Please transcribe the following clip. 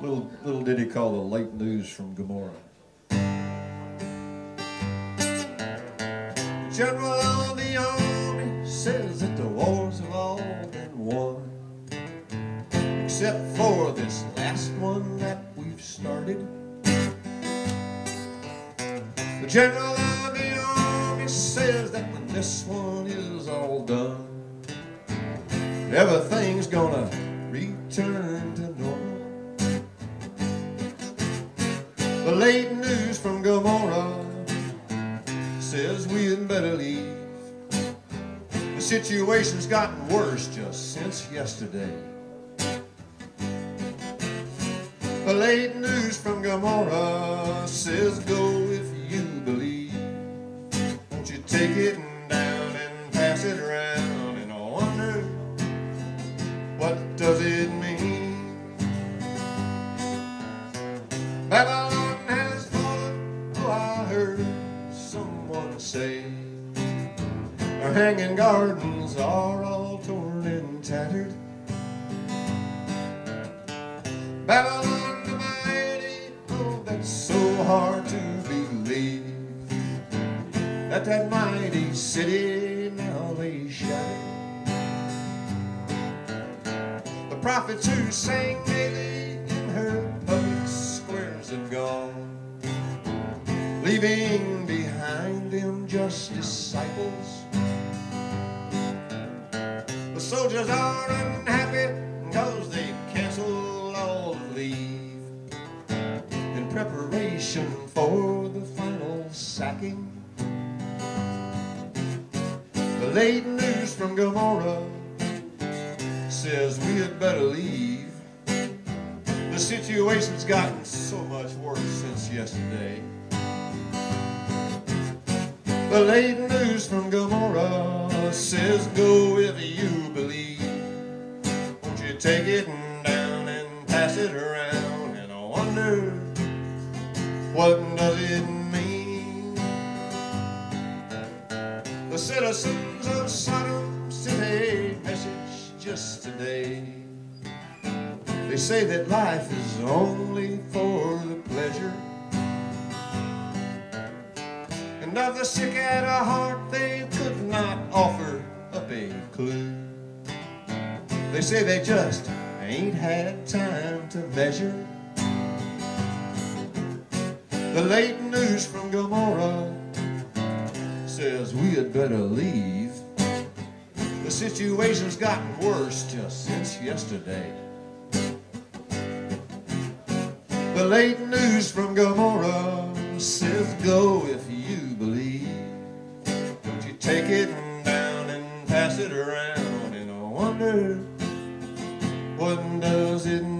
Little ditty called "The Late News from Gomorrah." General of the army says that the wars have all been won, except for this last one that we've started. The general of the army says that when this one is all done, everything's gonna return to normal. The late news from Gomorrah says we had better leave. The situation's gotten worse just since yesterday. The late news from Gomorrah says go if you believe. Won't you take it down and pass it around? And I wonder, what does it mean? Babylon has fallen, oh I heard someone say. Our hanging gardens are all torn and tattered. Babylon the mighty, oh that's so hard to believe, that mighty city now lays shattered. The prophets who sang daily in her public squares have gone, leaving behind them just disciples. The soldiers are unhappy because they've canceled all the leave in preparation for the final sacking. The late news from Gomorrah says we had better leave. The situation's gotten so much worse since yesterday. The late news from Gomorrah says go if you believe. Won't you take it down and pass it around? And I wonder, what does it mean? The citizens of Sodom sent a message just today. They say that life is only for the pleasure, and of the sick at heart they could not offer up a clue. They say they just ain't had time to measure. The late news from Gomorrah says we had better leave. The situation's gotten worse just since yesterday. The late news from Gomorrah says go if you believe. Don't you take it down and pass it around? And I wonder, what does it mean?